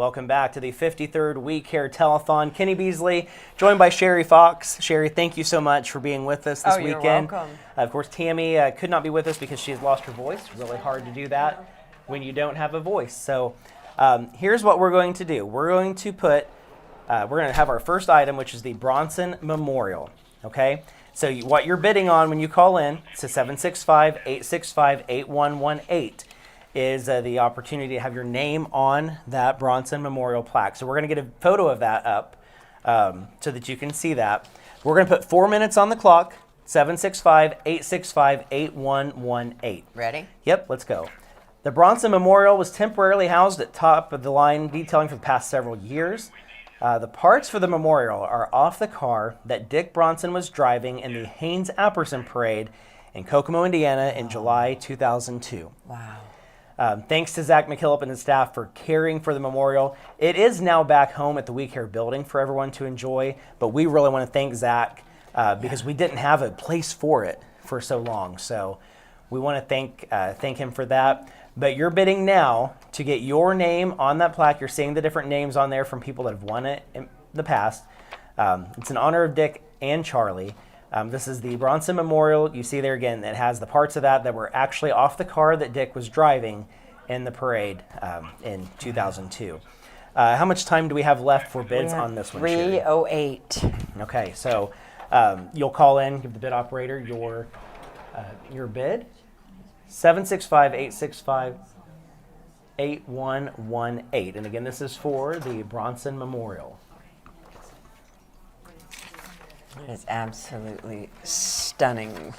Welcome back to the 53rd We Care Telethon. Kenny Beasley, joined by Sherry Fox. Sherry, thank you so much for being with us this weekend. You're welcome. Of course, Tammy could not be with us because she has lost her voice. Really hard to do that when you don't have a voice. So here's what we're going to do. We're going to have our first item, which is the Bronson Memorial. Okay? So what you're bidding on when you call in to 765-865-8118 is the opportunity to have your name on that Bronson Memorial plaque. So we're going to get a photo of that up so that you can see that. We're going to put 4 minutes on the clock, 765-865-8118. Ready? Yep, let's go. The Bronson Memorial was temporarily housed at top of the line detailing for the past several years. The parts for the memorial are off the car that Dick Bronson was driving in the Haynes-Apperson Parade in Kokomo, Indiana in July 2002. Wow. Thanks to Zach McKillop and his staff for caring for the memorial. It is now back home at the We Care building for everyone to enjoy, but we really want to thank Zach because we didn't have a place for it for so long. So we want to thank him for that. But you're bidding now to get your name on that plaque. You're seeing the different names on there from people that have won it in the past. It's in honor of Dick and Charlie. This is the Bronson Memorial. You see there again, it has the parts of that were actually off the car that Dick was driving in the parade in 2002. How much time do we have left for bids on this one, Sherry? 3:08. Okay, so you'll call in, give the bid operator your bid. 765-865-8118. And again, this is for the Bronson Memorial. It is absolutely stunning.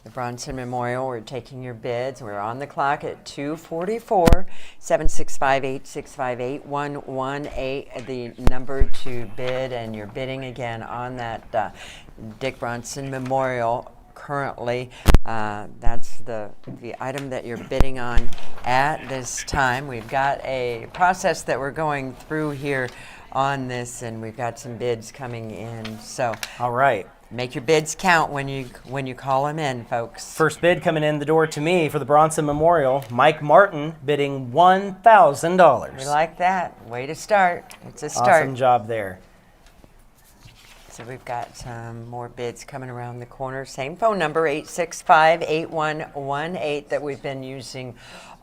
The Bronson Memorial, we're taking your bids. We're on the clock at 2:44, 765-865-8118, the number to bid, and you're bidding again on that Dick Bronson Memorial. Currently, that's the item that you're bidding on at this time. We've got a process that we're going through here on this, and we've got some bids coming in. So, all right, make your bids count when you call them in, folks. First bid coming in the door to me for the Bronson Memorial, Mike Martin bidding $1,000. We like that. Way to start. It's a start. Awesome job there. So we've got some more bids coming around the corner. Same phone number, 865-8118, that we've been using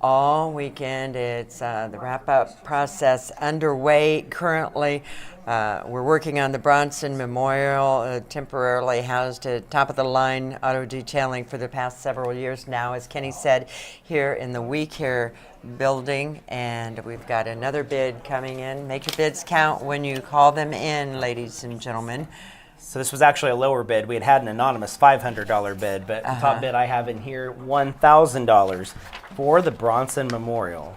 all weekend. It's the wrap-up process underway currently. We're working on the Bronson Memorial, temporarily housed at top-of-the-line auto detailing for the past several years now, as Kenny said, here in the We Care building. And we've got another bid coming in. Make your bids count when you call them in, ladies and gentlemen. So this was actually a lower bid. We had an anonymous $500 bid, but the top bid I have in here, $1,000 for the Bronson Memorial.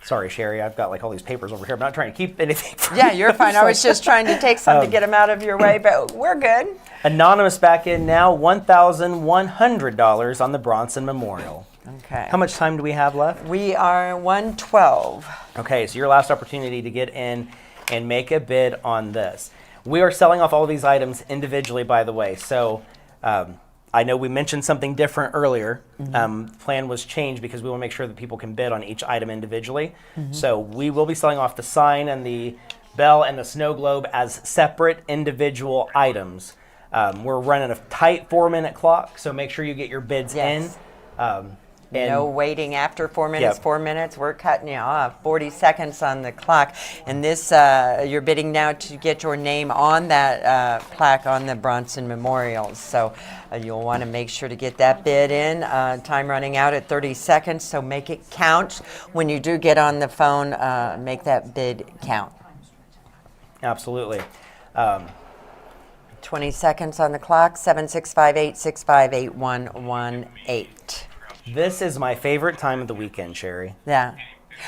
Sorry, Sherry, I've got like all these papers over here. I'm not trying to keep anything from Yeah, you're fine. I was just trying to take some to get them out of your way, but we're good. Anonymous back in now, $1,100 on the Bronson Memorial. Okay. How much time do we have left? We are 112. Okay, so your last opportunity to get in and make a bid on this. We are selling off all of these items individually, by the way. So I know we mentioned something different earlier. The plan was changed because we want to make sure that people can bid on each item individually. So we will be selling off the sign and the bell and the snow globe as separate individual items. We're running a tight 4-minute clock, so make sure you get your bids in. No waiting after 4 minutes. Yep. 4 minutes, we're cutting you off. 40 seconds on the clock. And this, you're bidding now to get your name on that plaque on the Bronson Memorial. So you'll want to make sure to get that bid in. Time running out at 30 seconds, so make it count. When you do get on the phone, make that bid count. Absolutely. 20 seconds on the clock, 765-865-8118. This is my favorite time of the weekend, Sherry. Yeah.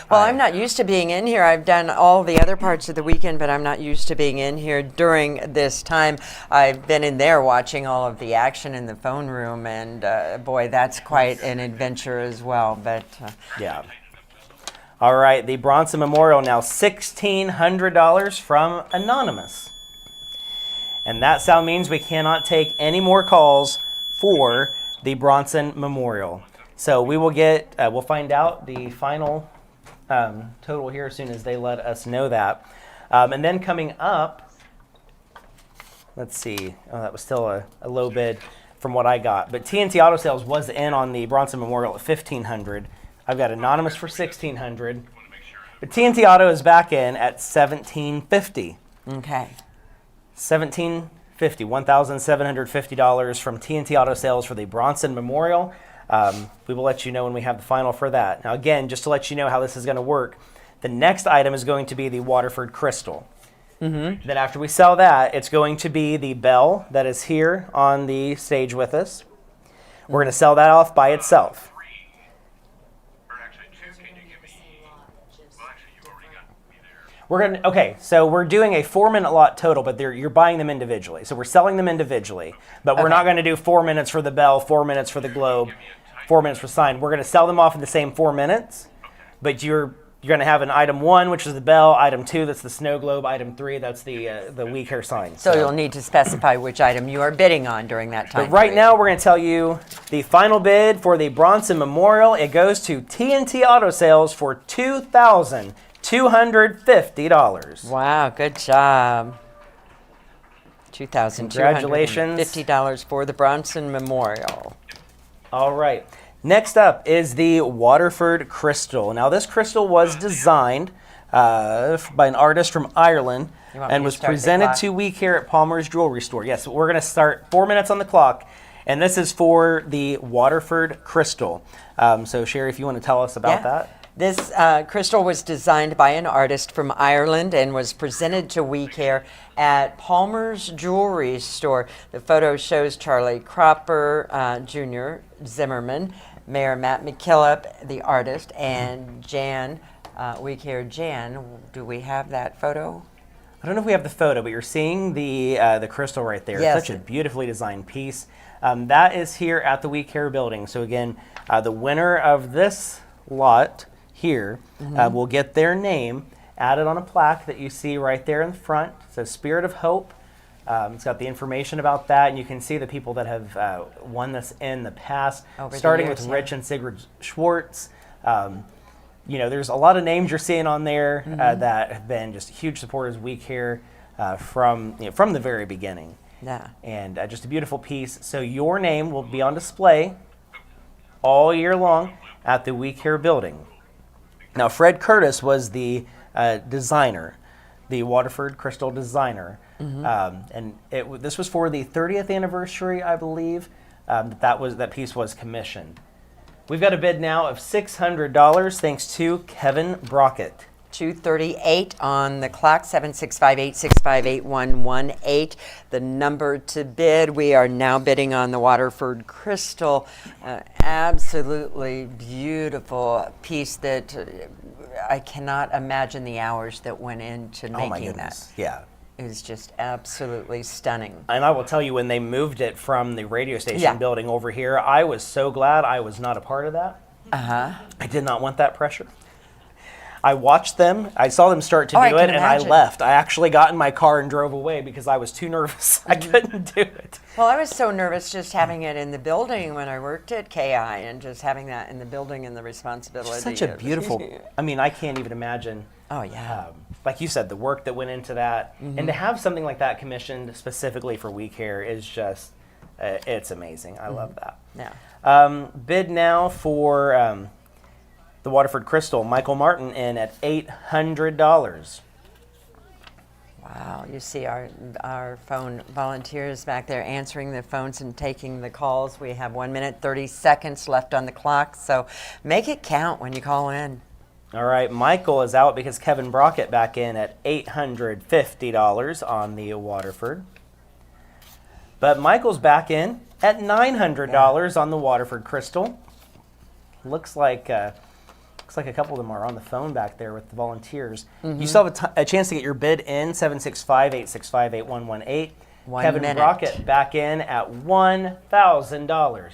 Well, I'm not used to being in here. I've done all the other parts of the weekend, but I'm not used to being in here during this time. I've been in there watching all of the action in the phone room, and boy, that's quite an adventure as well. But yeah. All right, the Bronson Memorial now $1,600 from Anonymous. And that sound means we cannot take any more calls for the Bronson Memorial. So we will we'll find out the final total here as soon as they let us know that. And then coming up, let's see. Oh, that was still a low bid from what I got. But TNT Auto Sales was in on the Bronson Memorial at $1,500. I've got Anonymous for $1,600. But TNT Auto is back in at $1,750. Okay. $1,750, $1,750 from TNT Auto Sales for the Bronson Memorial. We will let you know when we have the final for that. Now, again, just to let you know how this is going to work, the next item is going to be the Waterford Crystal. Then after we sell that, it's going to be the bell that is here on the stage with us. We're going to sell that off by itself. So we're doing a 4-minute lot total, but you're buying them individually. So we're selling them individually, but we're not going to do 4 minutes for the bell, 4 minutes for the globe, 4 minutes for sign. We're going to sell them off in the same 4 minutes, but you're going to have an item 1, which is the bell, item 2, that's the snow globe, item 3, that's the weak hair sign. So you'll need to specify which item you are bidding on during that time. But right now, we're going to tell you the final bid for the Bronson Memorial. It goes to TNT Auto Sales for $2,250. Wow, good job. Congratulations. $2,250 for the Bronson Memorial. All right. Next up is the Waterford Crystal. Now, this crystal was designed by an artist from Ireland and was presented to We Care at Palmer's Jewelry Store. Yes, we're going to start 4 minutes on the clock, and this is for the Waterford Crystal. So, Sherry, if you want to tell us about that. This crystal was designed by an artist from Ireland and was presented to We Care at Palmer's Jewelry Store. The photo shows Charlie Cropper Jr., Zimmerman, Mayor Matt McKillop, the artist, and Jan, We Care Jan. Do we have that photo? I don't know if we have the photo, but you're seeing the crystal right there. Yes. It's such a beautifully designed piece. That is here at the We Care building. So again, the winner of this lot here will get their name added on a plaque that you see right there in the front. It says Spirit of Hope. It's got the information about that, and you can see the people that have won this in the past, starting with Rich and Sigrid Schwartz. There's a lot of names you're seeing on there that have been just huge supporters of We Care from the very beginning. Yeah. And just a beautiful piece. So your name will be on display all year long at the We Care building. Now, Fred Curtis was the designer, the Waterford Crystal designer. And this was for the 30th anniversary, I believe, that piece was commissioned. We've got a bid now of $600 thanks to Kevin Brockett. 2:38 on the clock, 765-865-8118. The number to bid. We are now bidding on the Waterford Crystal. Absolutely beautiful piece that I cannot imagine the hours that went into making my goodness. that. Yeah. It is just absolutely stunning. And I will tell you, when they moved it from the radio station building over here, I was so glad I was not a part of that. I did not want that pressure. I watched them. I saw them start to do it, and I left. I actually got in my car and drove away because I was too nervous. I couldn't do it. Well, I was so nervous just having it in the building when I worked at KI, and just having that in the building and the responsibility. It's such a beautiful. I mean, I can't even imagine. Oh yeah. Like you said, the work that went into that, and to have something like that commissioned specifically for We Care is just, it's amazing. I love that. Yeah. Bid now for the Waterford Crystal, Michael Martin, in at $800. Wow, you see our phone volunteers back there answering the phones and taking the calls. We have 1 minute, 30 seconds left on the clock, so make it count when you call in. All right, Michael is out because Kevin Brockett back in at $850 on the Waterford. But Michael's back in at $900 on the Waterford Crystal. Looks like a couple of them are on the phone back there with the volunteers. You still have a chance to get your bid in, 765-865-8118. Kevin Brockett back in at $1,000.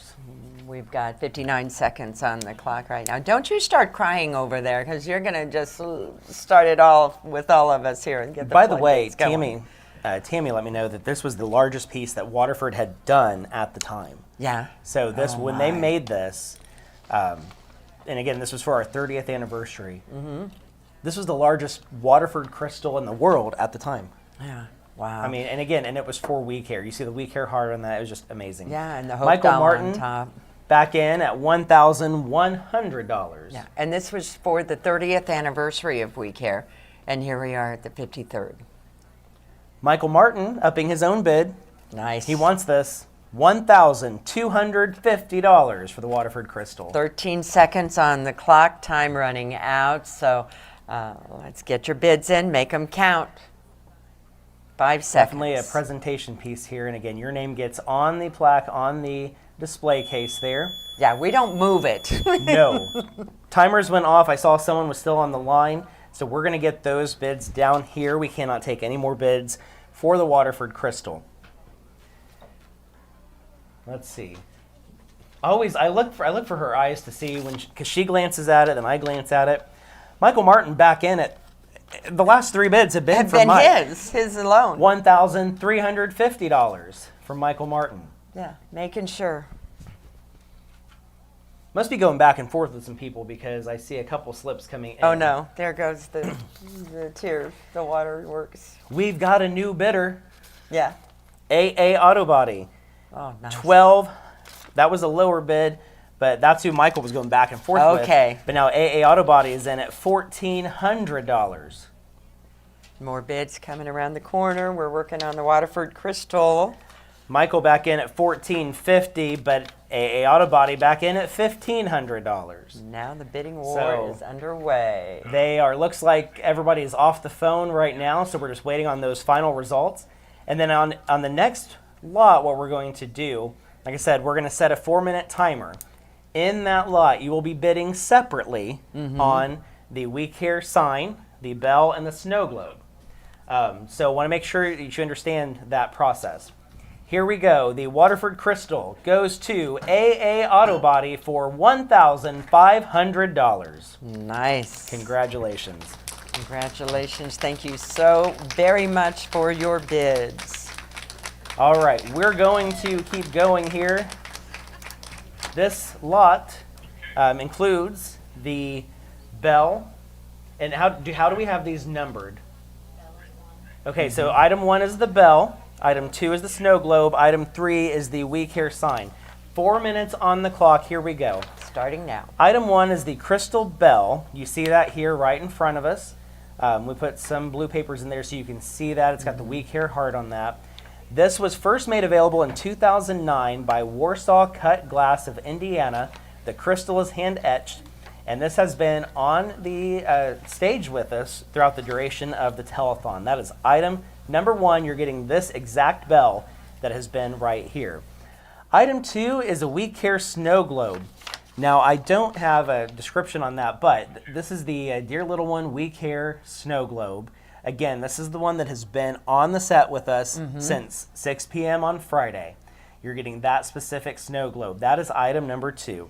We've got 59 seconds on the clock right now. Don't you start crying over there, because you're going to just start it all with all of us here and get the By the way, going. Tammy let me know that this was the largest piece that Waterford had done at the time. Yeah. So when they made this, and again, this was for our 30th anniversary. This was the largest Waterford Crystal in the world at the time. Yeah. Wow. I mean, and again, and it was for weak hair. You see the weak hair heart on that. It was just amazing. Yeah, and the Hope Michael doll Martin on top. back in at $1,100. Yeah, and this was for the 30th anniversary of We Care, and here we are at the 53rd. Michael Martin upping his own bid. Nice. He wants this $1,250 for the Waterford Crystal. 13 seconds on the clock, time running out, so let's get your bids in, make them count. 5 seconds. Definitely a presentation piece here, and again, your name gets on the plaque, on the display case there. Yeah, we don't move it. No. Timers went off. I saw someone was still on the line, so we're going to get those bids down here. We cannot take any more bids for the Waterford Crystal. Let's see. I look for her eyes to see when, because she glances at it, then I glance at it. Michael Martin back in at the last 3 bids have been for Mike. his alone. $1,350 from Michael Martin. Yeah, making sure. Must be going back and forth with some people because I see a couple slips coming in. Oh no, there goes the tears, the waterworks. We've got a new bidder, Yeah. AA Auto Body. Oh, nice. 12. That was a lower bid, but that's who Michael was going back and forth with. Okay. But now AA Auto Body is in at $1,400. More bids coming around the corner. We're working on the Waterford Crystal. Michael back in at $1,450, but AA Auto Body back in at $1,500. Now the bidding war is underway. They are, looks like everybody's off the phone right now, so we're just waiting on those final results. And then on the next lot, what we're going to do, like I said, we're going to set a 4-minute timer. In that lot, you will be bidding separately on the We Care sign, the bell, and the snow globe. So I want to make sure that you understand that process. Here we go. The Waterford Crystal goes to AA Auto Body for $1,500. Nice. Congratulations. Congratulations. Thank you so very much for your bids. All right, we're going to keep going here. This lot includes the bell. And how do we have these numbered? Okay, so item 1 is the bell. Item 2 is the snow globe. Item 3 is the We Care sign. 4 minutes on the clock. Here we go. Starting now. Item 1 is the crystal bell. You see that here right in front of us. We put some blue papers in there so you can see that. It's got the We Care heart on that. This was first made available in 2009 by Warsaw Cut Glass of Indiana. The crystal is hand etched, and this has been on the stage with us throughout the duration of the telethon. That is item number 1. You're getting this exact bell that has been right here. Item 2 is a We Care snow globe. Now, I don't have a description on that, but this is the Dear Little One We Care snow globe. Again, this is the one that has been on the set with us since 6 p.m. on Friday. You're getting that specific snow globe. That is item number 2.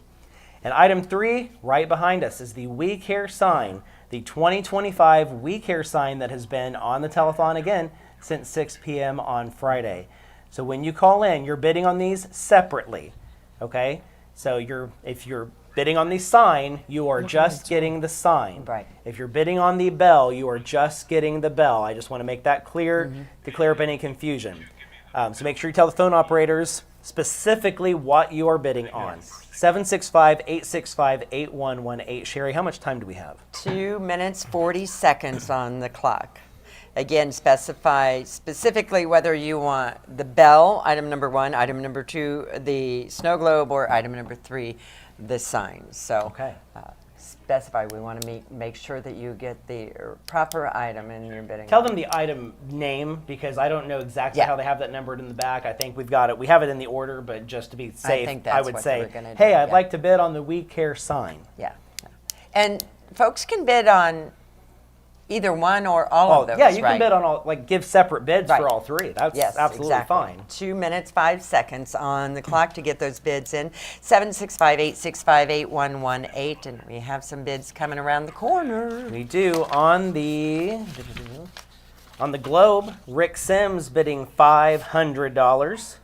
And item 3, right behind us, is the We Care sign, the 2025 We Care sign that has been on the telethon again since 6 p.m. on Friday. So when you call in, you're bidding on these separately, okay? So if you're bidding on the sign, you are just getting the sign. Right. If you're bidding on the bell, you are just getting the bell. I just want to make that clear to clear up any confusion. So make sure you tell the phone operators specifically what you are bidding on. 765-865-8118. Sherry, how much time do we have? 2 minutes, 40 seconds on the clock. Again, specify specifically whether you want the bell, item number 1, item number 2, the snow globe, or item number 3, the sign. So Okay. specify. We want to make sure that you get the proper item in your bidding. Tell them the item name, because I don't know exactly how they have that numbered in the back. I think we've got it. We have it in the order, but just to be safe, think that's would what say, we're gonna hey, do, I'd like to bid on the We Care sign. Yeah. And folks can bid on either one or all of those. Yeah, you right? can bid on all, like give separate bids Right. for all 3. That's Yes, absolutely exactly. fine. 2 minutes, 5 seconds on the clock to get those bids in. 765-865-8118, and we have some bids coming around the corner. We do. On the globe, Rick Sims bidding $500.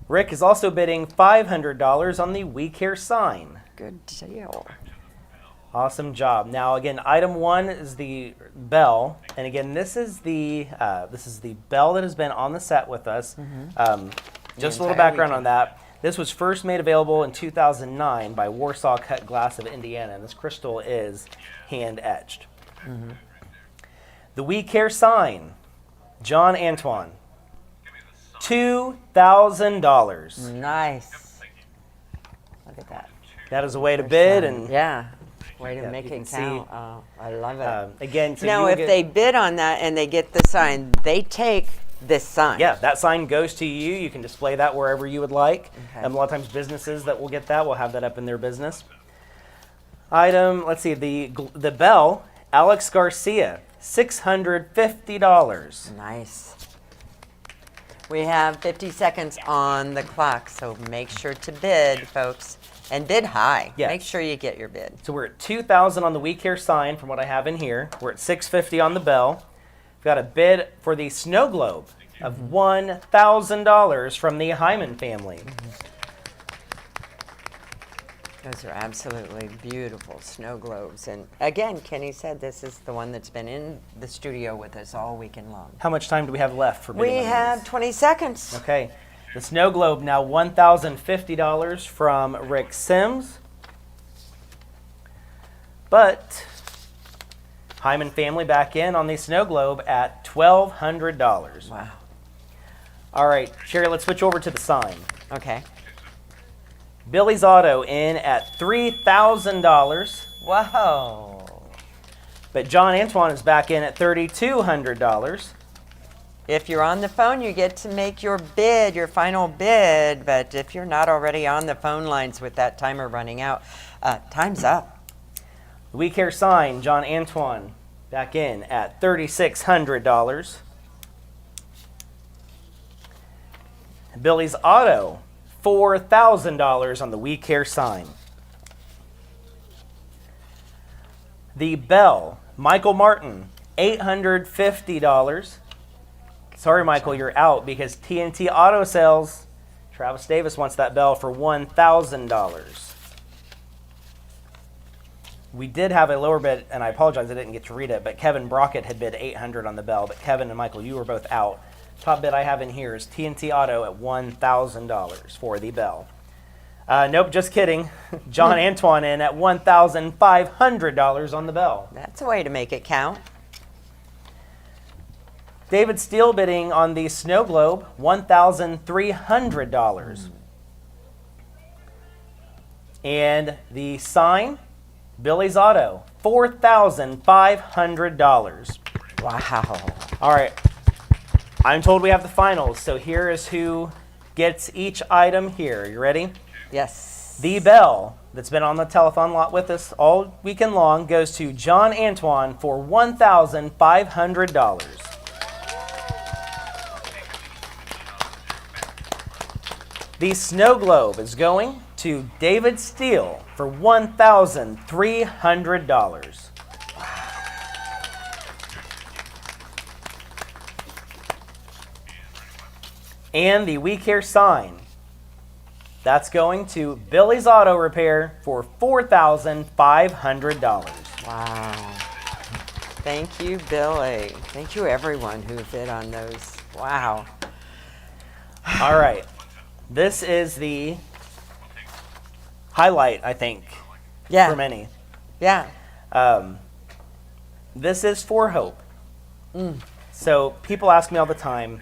Rick is also bidding $500 on the We Care sign. Good deal. Awesome job. Now again, item 1 is the bell, and again, this is the bell that has been on the set with us. Just a little entire background on weekend. that. This was first made available in 2009 by Warsaw Cut Glass of Indiana, and this crystal is hand etched. The We Care sign, John Antoine, $2,000. Nice. Look at that. That is a way to bid, and Yeah. Way to Yeah, make you it can count. see, Oh, I love it. again, so Now, you will if get- they bid on that and they get the sign, they take this sign. yeah, that sign goes to you. You can display that wherever you would like. Okay. A lot of times businesses that will get that will have that up in their business. Item, let's see, the bell, Alex Garcia, $650. Nice. We have 50 seconds on the clock, so make sure to bid, folks, and bid high. Yes. Make sure you get your bid. So we're at 2,000 on the We Care sign from what I have in here. We're at 650 on the bell. We've got a bid for the snow globe of $1,000 from the Hyman family. Those are absolutely beautiful snow globes. And again, Kenny said this is the one that's been in the studio with us all weekend long. How much time do we have left for bidding We on have these? 20 seconds. Okay. The snow globe now $1,050 from Rick Sims. But Hyman family back in on the snow globe at $1,200. Wow. All right, Sherry, let's switch over to the sign. Okay. Billy's Auto in at $3,000, Whoa. but John Antoine is back in at $3,200. If you're on the phone, you get to make your bid, your final bid. But if you're not already on the phone lines with that timer running out, time's up. The We Care sign, John Antoine, back in at $3,600. Billy's Auto, $4,000 on the We Care sign. The Bell, Michael Martin, $850. Sorry, Michael, you're out because TNT Auto Sales, Travis Davis wants that bell for $1,000. We did have a lower bid, and I apologize I didn't get to read it, but Kevin Brockett had bid $800 on the bell, but Kevin and Michael, you were both out. Top bid I have in here is TNT Auto at $1,000 for the bell. Nope, just kidding. John Antoine in at $1,500 on the bell. That's a way to make it count. David Steele bidding on the snow globe, $1,300. And the sign, Billy's Auto, $4,500. Wow. All right, I'm told we have the finals, so here is who gets each item here. You ready? Yes. The bell that's been on the telethon lot with us all weekend long goes to John Antoine for $1,500. The snow globe is going to David Steele for $1,300. And the We Care sign, that's going to Billy's Auto Repair for $4,500. Wow. Thank you, Billy. Thank you, everyone who bid on those. Wow. All right. This is the highlight, I think, Yeah. for many. Yeah. This is for Hope. So people ask me all the time,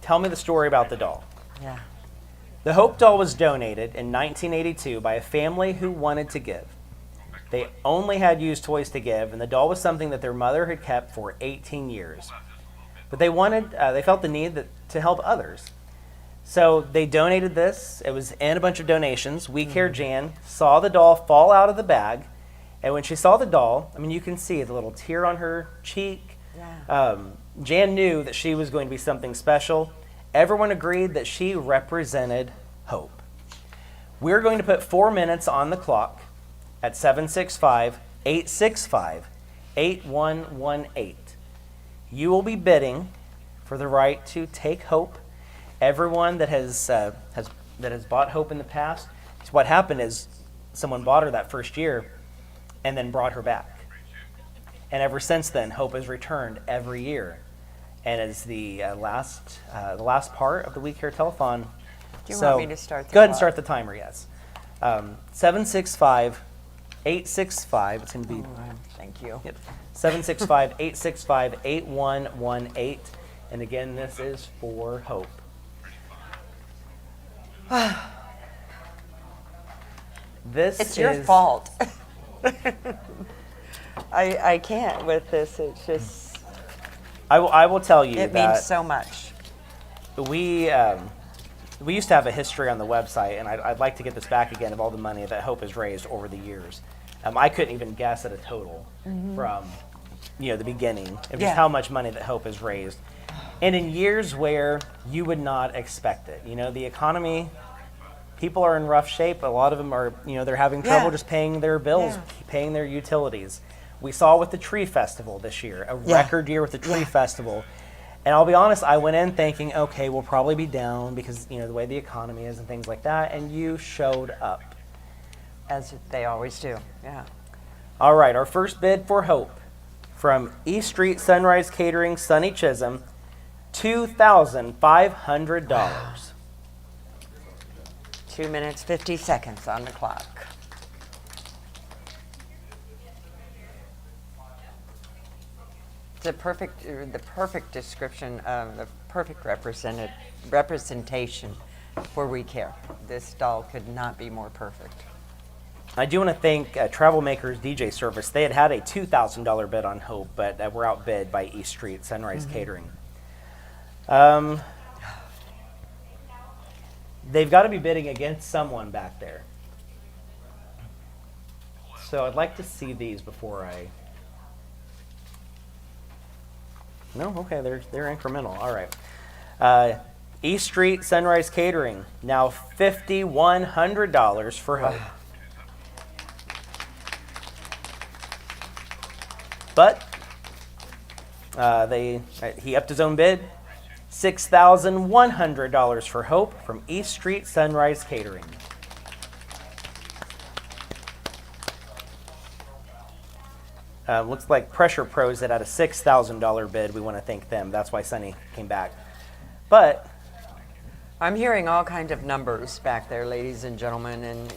tell me the story about the doll. Yeah. The Hope doll was donated in 1982 by a family who wanted to give. They only had used toys to give, and the doll was something that their mother had kept for 18 years. But they felt the need to help others. So they donated this. It was in a bunch of donations. We Care Jan saw the doll fall out of the bag, and when she saw the doll, I mean, you can see the little tear on her cheek. Yeah. Jan knew that she was going to be something special. Everyone agreed that she represented hope. We're going to put 4 minutes on the clock at 765-865-8118. You will be bidding for the right to take hope. Everyone that has bought hope in the past, what happened is someone bought her that first year and then brought her back. And ever since then, Hope has returned every year. And it's the last part of the Week Care Telethon. Do you want me to start the Go ahead and clock? start the timer, yes. 765-865, it's going to be... Thank you. Yep. 765-865-8118. And again, this is for Hope. It's your fault. I can't with this. It's just, I will tell you it that means so much. we used to have a history on the website, and I'd like to get this back again of all the money that Hope has raised over the years. I couldn't even guess at a total from the beginning of just how much money that Hope has raised. And in years where you would not expect it. The economy, people are in rough shape. A lot of them are, they're having trouble just paying their bills, paying their utilities. We saw with the Tree Festival this year, a record year with the Tree Festival. And I'll be honest, I went in thinking, okay, we'll probably be down because, the way the economy is and things like that. And you showed up. As they always do, yeah. All right, our first bid for Hope from East Street Sunrise Catering, Sunny Chisholm, $2,500. 2 minutes, 50 seconds on the clock. It's the perfect description of the perfect representation for We Care. This doll could not be more perfect. I do want to thank Travel Makers DJ Service. They had a $2,000 bid on Hope, but were outbid by East Street Sunrise Catering. They've got to be bidding against someone back there. So I'd like to see these before I... No? Okay, they're incremental. All right. East Street Sunrise Catering, now $5,100 for Hope. But he upped his own bid, $6,100 for Hope from East Street Sunrise Catering. Looks like Pressure Pros that had a $6,000 bid. We want to thank them. That's why Sunny came back. But I'm hearing all kinds of numbers back there, ladies and gentlemen, and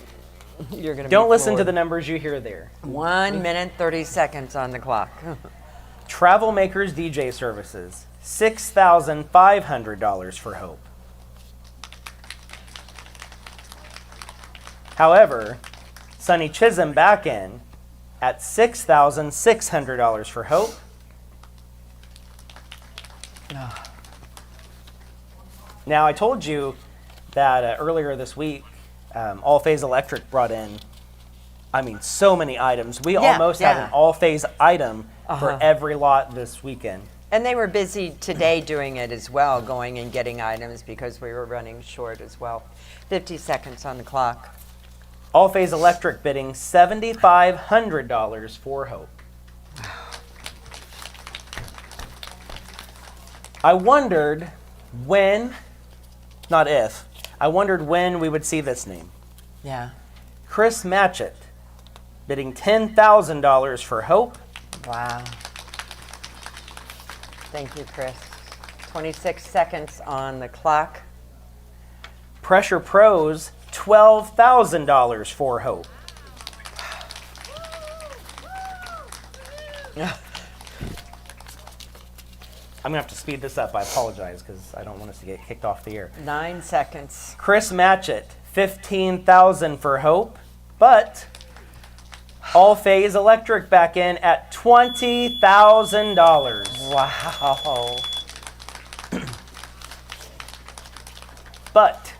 you're going to don't listen to the numbers you hear there. 1 minute, 30 seconds on the clock. Travel Makers DJ Services, $6,500 for Hope. However, Sunny Chisholm back in at $6,600 for Hope. Now, I told you that earlier this week, All Phase Electric brought in, so many items. We almost had an All Phase item for every lot this weekend. And they were busy today doing it as well, going and getting items because we were running short as well. 50 seconds on the clock. All Phase Electric bidding $7,500 for Hope. I wondered when, not if, I wondered when we would see this name. Yeah. Chris Matchett bidding $10,000 for Hope. Wow. Thank you, Chris. 26 seconds on the clock. Pressure Pros, $12,000 for Hope. I'm going to have to speed this up. I apologize because I don't want us to get kicked off the air. 9 seconds. Chris Matchett, $15,000 for Hope, but All Phase Electric back in at $20,000. Wow. But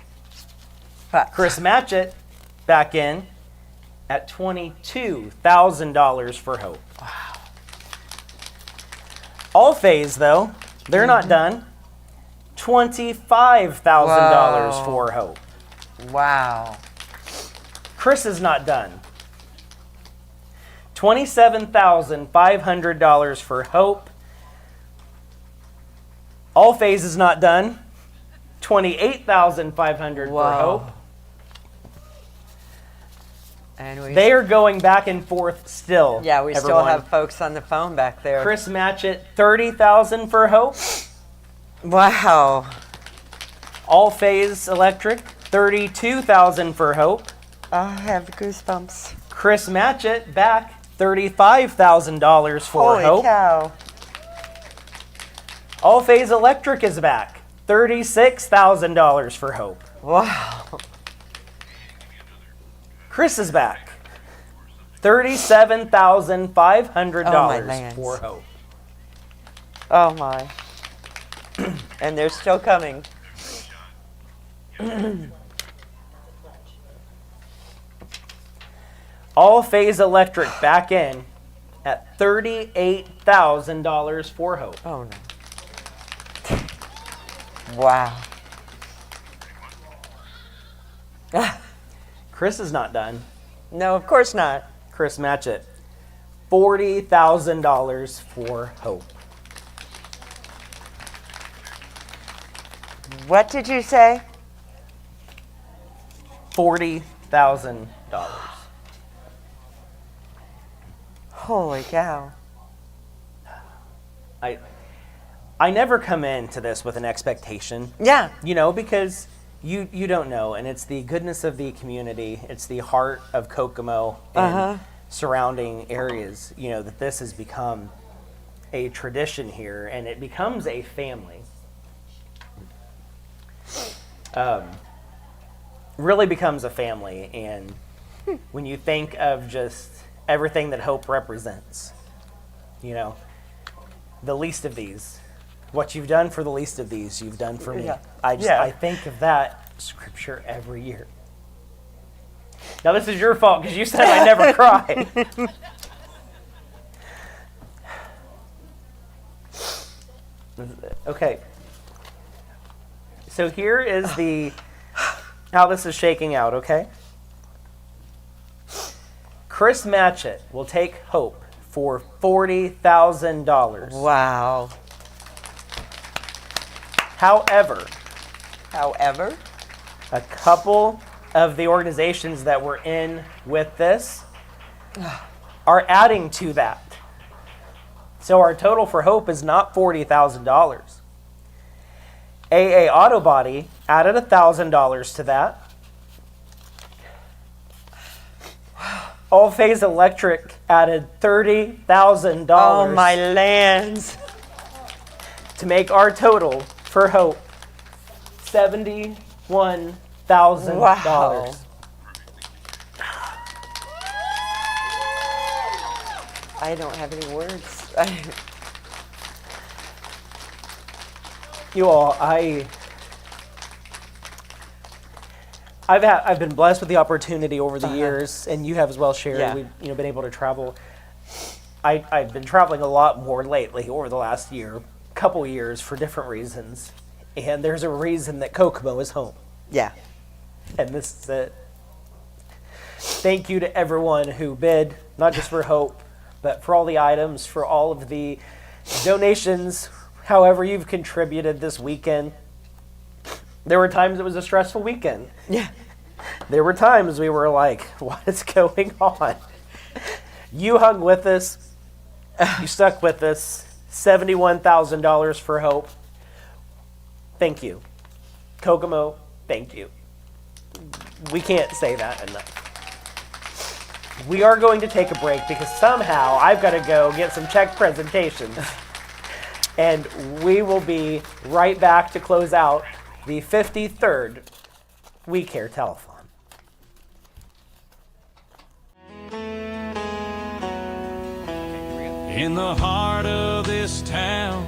Chris Matchett back in at $22,000 for Hope. Wow. All Phase, though, they're not done. $25,000 for Hope. Wow. Chris is not done. $27,500 for Hope. All Phase is not done. $28,500 for Hope. And we They are going back and forth still. Yeah, we still everyone. have folks on the phone back there. Chris Matchett, $30,000 for Hope. Wow. All Phase Electric, $32,000 for Hope. I have goosebumps. Chris Matchett back, $35,000 for Holy Hope. cow. All Phase Electric is back, $36,000 for Hope. Wow. Chris is back, $37,500 for Hope. Oh my. And they're still coming. All Phase Electric back in at $38,000 for Hope. Oh no. Wow. Chris is not done. No, of course not. Chris Matchett, $40,000 for Hope. What did you say? $40,000. Holy cow. I never come into this with an expectation. Yeah. You know, because you don't know, and it's the goodness of the community. It's the heart of Kokomo and surrounding areas, you know, that this has become a tradition here, and it becomes a family. Really becomes a family, and when you think of just everything that Hope represents, you know, the least of these, what you've done for the least of these, you've done for me. Yeah. I think of that scripture every year. Now this is your fault because you said I never cry. Okay. So here is how this is shaking out, okay? Chris Matchett will take Hope for $40,000. Wow. However, a couple of the organizations that were in with this are adding to that. So our total for Hope is not $40,000. AA Auto Body added $1,000 to that. All Phase Electric added $30,000. Oh my lands. To make our total for Hope $71,000. Wow. I don't have any words. You all, I've been blessed with the opportunity over the years, and you have as well, Sherry. Yeah. We've been able to travel. I've been traveling a lot more lately over the last couple years for different reasons, and there's a reason that Kokomo is home, Yeah. and this is it. Thank you to everyone who bid, not just for Hope, but for all the items, for all of the donations, however you've contributed this weekend. There were times it was a stressful weekend. Yeah. There were times we were like, what is going on? You hung with us. You stuck with us. $71,000 for Hope. Thank you. Kokomo, thank you. We can't say that enough. We are going to take a break because somehow I've got to go get some check presentations. And we will be right back to close out the 53rd We Care Telethon. In the heart of this town,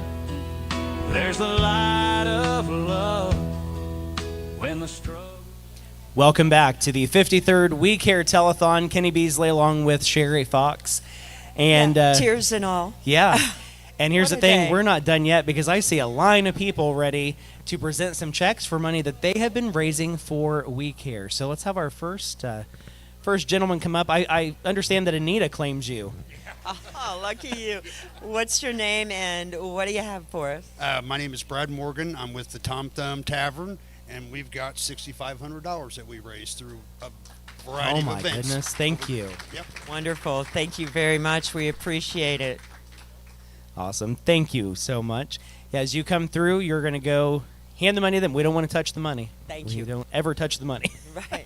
there's the light of love. When the struggle. Welcome back to the 53rd We Care Telethon. Kenny Beasley along with Sherry Fox. And tears and all. yeah. And here's What the a thing, day. we're not done yet because I see a line of people ready to present some checks for money that they have been raising for We Care. So let's have our first gentleman come up. I understand that Anita claims you. Oh, lucky you. What's your name and what do you have for us? My name is Brad Morgan. I'm with the Tom Thumb Tavern, and we've got $6,500 that we raised through a variety Oh of my events. goodness! Thank you. Yep. Wonderful. Thank you very much. We appreciate it. Awesome. Thank you so much. Yeah, as you come through, you're going to go hand the money to them. We don't want to touch the money. Thank We you. don't ever touch the money. Right.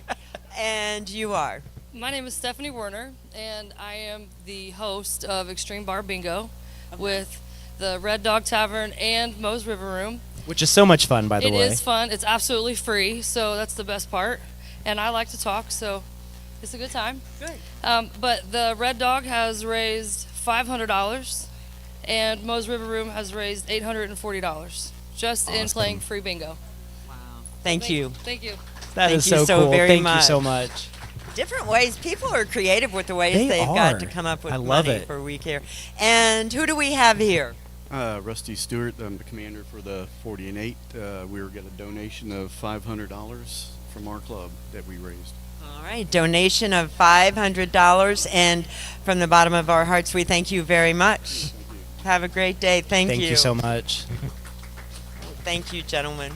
And you are? My name is Stephanie Werner, and I am the host of Extreme Bar Bingo with the Red Dog Tavern and Moe's River Room. Which is so much fun, by the It way. is fun. It's absolutely free, so that's the best part. And I like to talk, so it's a good time. Good. But the Red Dog has raised $500, and Moe's River Room has raised $840 just in Awesome. playing free bingo. Thank you. Thank you. That Thank is you so so cool. very Thank you much. so much. Different ways. People are creative with the ways They they've are. got to come up with I love money it. for We Care. And who do we have here? Rusty Stewart, I'm the commander for the 40 and 8. We were getting a donation of $500 from our club that we raised. All right, donation of $500, and from the bottom of our hearts, we thank you very much. Have a great day. Thank you. Thank you so much. Thank you, gentlemen.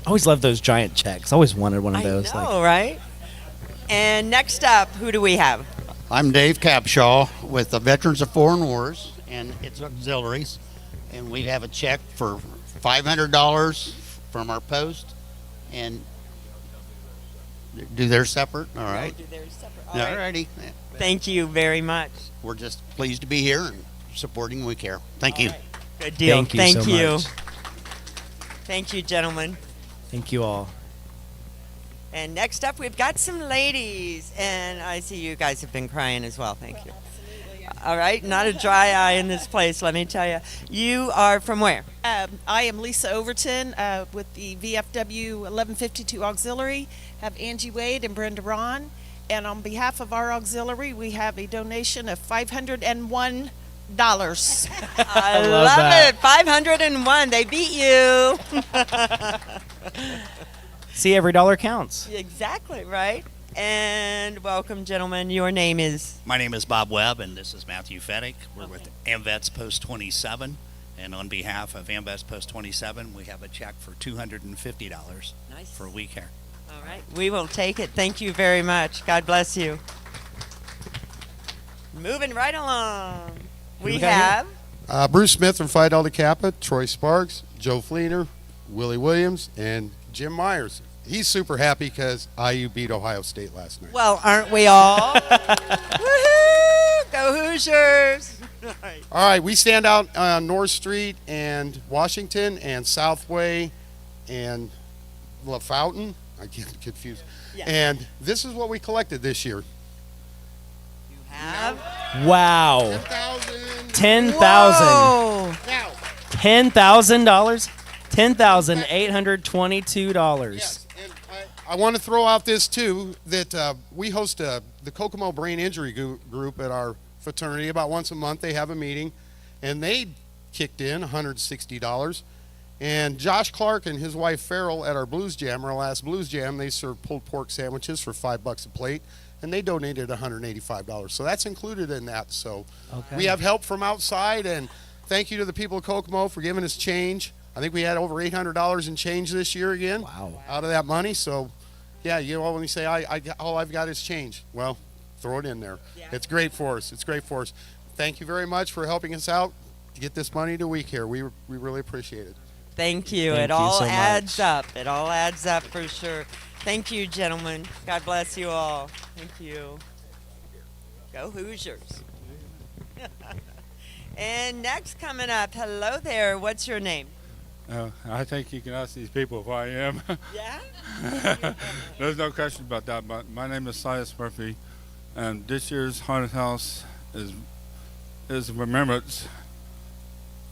I always love those giant checks. Always wanted one of I those. know, right? And next up, who do we have? I'm Dave Capshaw with the Veterans of Foreign Wars and its auxiliaries, and we have a check for $500 from our post, and do theirs separate. All right. All right. Alrighty. Thank you very much. We're just pleased to be here and supporting We Care. Thank you. Good deal. Thank you so you. much. Thank you, gentlemen. Thank you all. And next up, we've got some ladies. And I see you guys have been crying as well. Thank you. All right. Not a dry eye in this place, let me tell you. You are from where? I am Lisa Overton with the VFW 1152 Auxiliary. Have Angie Wade and Brenda Ron. And on behalf of our auxiliary, we have a donation of $501. I love love that. it. 501. They beat you. See, every dollar counts. Exactly, right? And welcome, gentlemen. Your name is? My name is Bob Webb, and this is Matthew Fettick. We're with AMVETS Post 27, and on behalf of AMVETS Post 27, we have a check for $250 Nice. for We Care. All right. We will take it. Thank you very much. God bless you. Moving right along. We we got have Bruce Smith from Phi Delta Kappa, Troy Sparks, Joe Fleener, Willie Williams, and Jim Myers. He's super happy because IU beat Ohio State last night. well, aren't we all? Woohoo! Go Hoosiers! All right, we stand out on North Street and Washington and Southway and La Fountain. I get confused. Yeah. And this is what we collected this year. You have? Wow. 10,000. $10,000. Whoa! Now, $10,000. $10,822. yes, and I want to throw out this too, that we host the Kokomo Brain Injury Group at our fraternity about once a month. They have a meeting, and they kicked in $160. And Josh Clark and his wife Farrell at our Blues Jam, our last Blues Jam, they served pulled pork sandwiches for $5 a plate, and they donated $185. So that's included in that. So Okay. we have help from outside, and thank you to the people of Kokomo for giving us change. I think we had over $800 in change this year again. Wow. Out of that money. So, yeah, you know, when you say all I've got is change, well, throw it in there. Yeah. It's great for us. It's great for us. Thank you very much for helping us out to get this money to We Care. We really appreciate it. Thank you. Thank It you all so adds much. up. It all adds up for sure. Thank you, gentlemen. God bless you all. Thank you. Go Hoosiers. And next coming up, hello there. What's your name? I think you can ask these people if I am. Yeah? There's no question about that. But my name is Silas Murphy, and this year's haunted house is a remembrance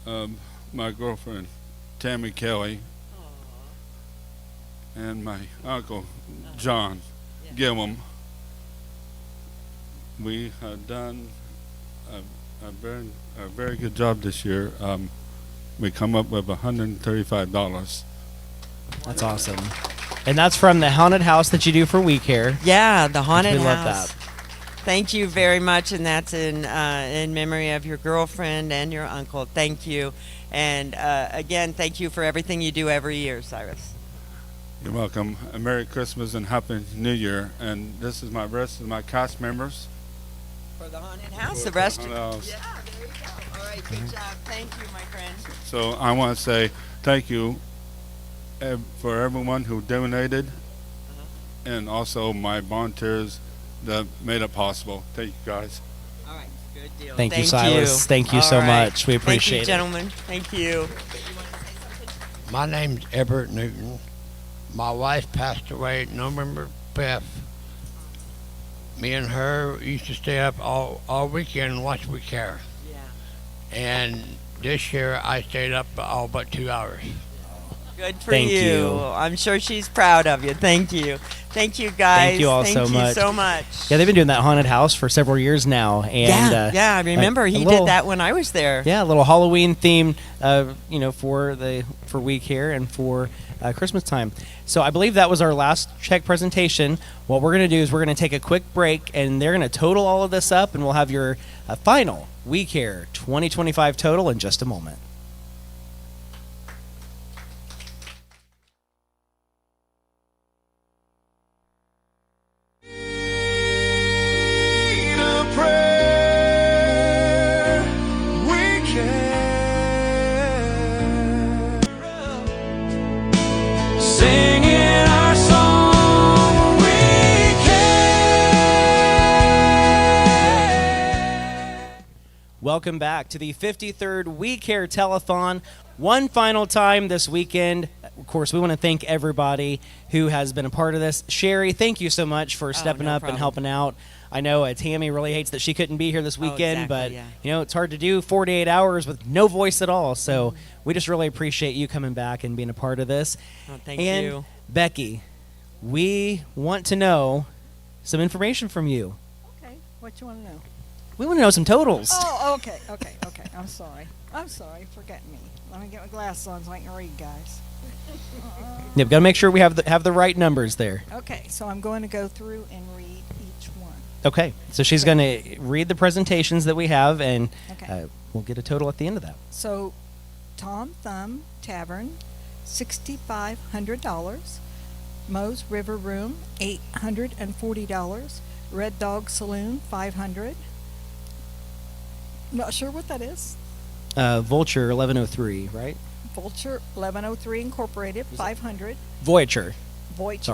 of my girlfriend, Tammy Kelly, and my uncle, John Gillum. We have done a very good job this year. We come up with $135. That's awesome. And that's from the haunted house that you do for We Care. Yeah, the haunted We love house. that. Thank you very much, and that's in memory of your girlfriend and your uncle. Thank you, and again, thank you for everything you do every year, Cyrus. You're welcome. A Merry Christmas and Happy New Year. And this is my rest of my cast members. For the haunted house, the rest. Haunted house. Yeah, there you go. All right, good job. Thank you, my friend. So I want to say thank you for everyone who donated, and also my volunteers that made it possible. Thank you, guys. All right, good deal. Thank you, Silas. Thank you so much. We appreciate it. Thank you, gentlemen. Thank you. My name's Everett Newton. My wife passed away November 5th. Me and her used to stay up all weekend and watch We Care. Yeah. And this year I stayed up all but 2 hours. Good for Thank you. you. I'm sure she's proud of you. Thank you. Thank you, guys. Thank you all Thank so you much. so much. Yeah, they've been doing that haunted house for several years now, and Yeah, I remember he did that when I was there. Yeah, a little Halloween theme, for We Care and for Christmas time. So I believe that was our last check presentation. What we're going to do is we're going to take a quick break, and they're going to total all of this up, and we'll have your final We Care 2025 total in just a moment. Welcome back to the 53rd We Care Telethon. One final time this weekend. Of course, we want to thank everybody who has been a part of this. Sherry, thank you so much for stepping up and helping out. I know Tammy really hates that she couldn't be here this weekend, but it's hard to do 48 hours with no voice at all. So we just really appreciate you coming back and being a part of this. Oh, thank and you. Becky, we want to know some information from you. Okay, what you want to know? We want to know some totals. Oh, okay. I'm sorry. Forget me. Let me get my glasses on so I can read, guys. Yep, got to make sure we have the right numbers there. Okay, so I'm going to go through and read each one. Okay, so she's going to read the presentations that we have, and Okay. we'll get a total at the end of that. So, Tom Thumb Tavern, $6,500. Moe's River Room, $840. Red Dog Saloon, $500. Not sure what that is. Vulture 1103, right? Vulture 1103 Incorporated, $500. Voyager.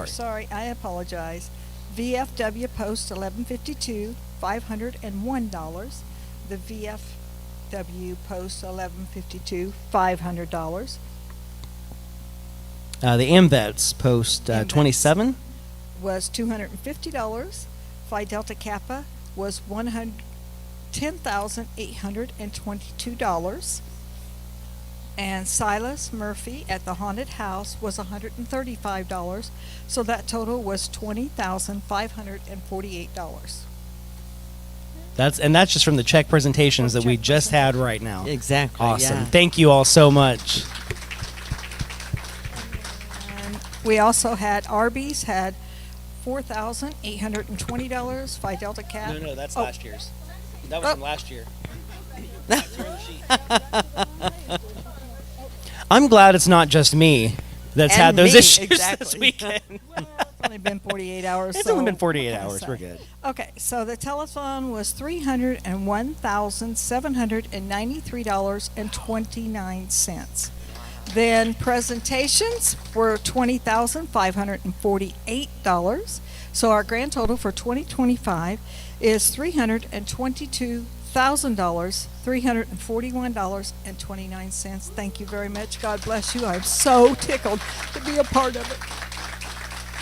Sorry, I apologize. VFW Post 1152, $501. The VFW Post 1152, $500. The AMVETS Post 27 was $250. Phi Delta Kappa was $10,822. And Silas Murphy at the Haunted House was $135. So that total was $20,548. That's just from the check presentations that we just had right now. Exactly. Awesome. Yeah. Thank you all so much. And we also had Arby's had $4,820. Phi Delta Cap. No, that's last year's. That was from last year. I'm glad it's not just me that's had those issues this weekend. Well, it's only been 48 hours. It's so only been 48 what can I hours. say? We're good. Okay, so the telethon was $301,793.29. Then presentations were $20,548. So our grand total for 2025 is $322,000, $341.29. Thank you very much. God bless you. I'm so tickled to be a part of it.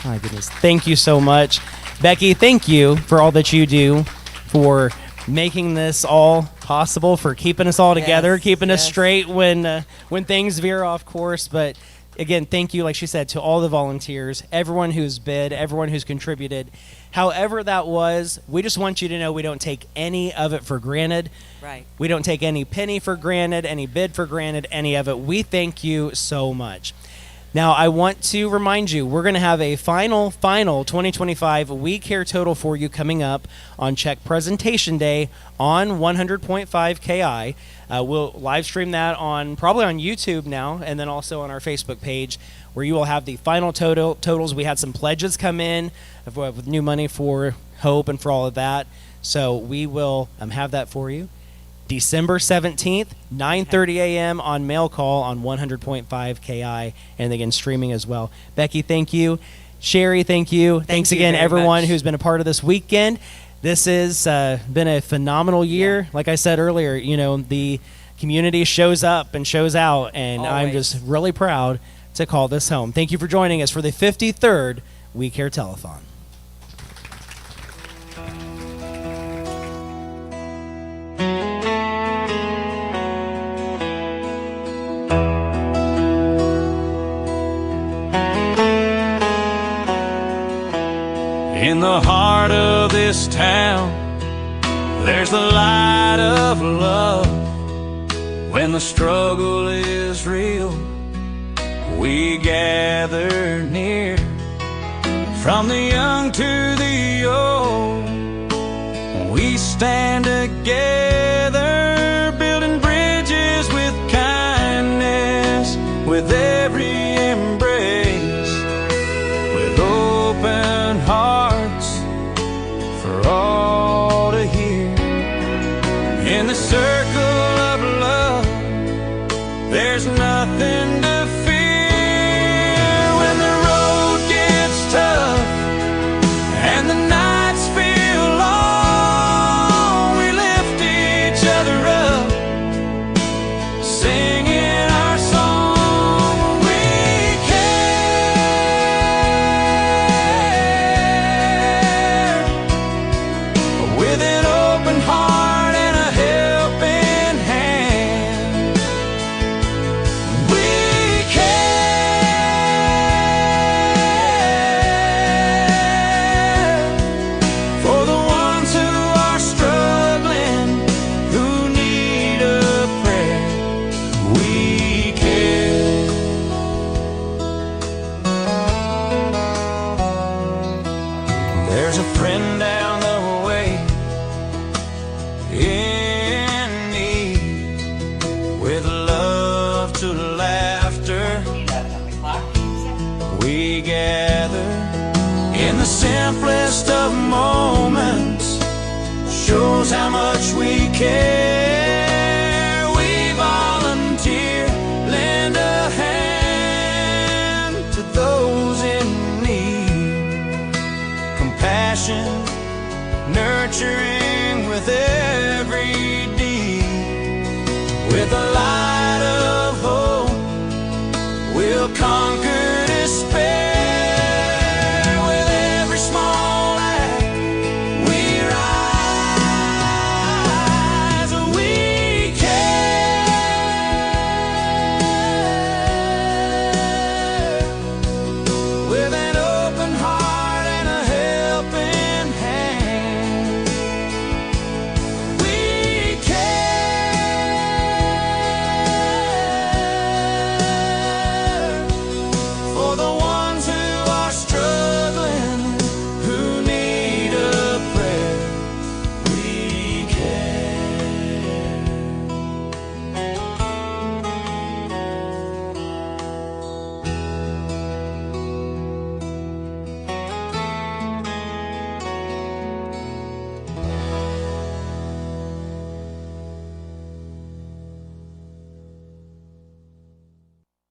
My goodness. Thank you so much. Becky, thank you for all that you do, for making this all possible, for keeping us all together, keeping us straight when things veer off course. But again, thank you, like she said, to all the volunteers, everyone who's bid, everyone who's contributed. However that was, we just want you to know we don't take any of it for granted. Right. We don't take any penny for granted, any bid for granted, any of it. We thank you so much. Now, I want to remind you, we're going to have a final 2025 We Care total for you coming up on Check Presentation Day on 100.5 KI. We'll live stream that probably on YouTube now, and then also on our Facebook page, where you will have the final totals. We had some pledges come in with new money for Hope and for all of that. So we will have that for you. December 17th, 9:30 a.m. on Mail Call on 100.5 KI, and again streaming as well. Becky, thank you. Sherry, thank you. Thanks you again, very everyone much. who's been a part of this weekend. This has been a phenomenal year. Yeah. Like I said earlier, the community shows up and shows out, and I'm Always. just really proud to call this home. Thank you for joining us for the 53rd We Care Telethon. In the heart of this town, there's the light of love. When the struggle is real, we gather near. From the young to the old, we stand together, building bridges with kindness, with every embrace, with open hearts for all to hear. In the circle of love, there's nothing to fear. When the road gets tough and the nights feel long, we lift each other up, singing our song. We care with an open heart and a helping hand. We care for the ones who are struggling, who need a prayer. We care. There's a friend down the way in need, with love to laughter. We gather in the simplest of moments, shows how much we care.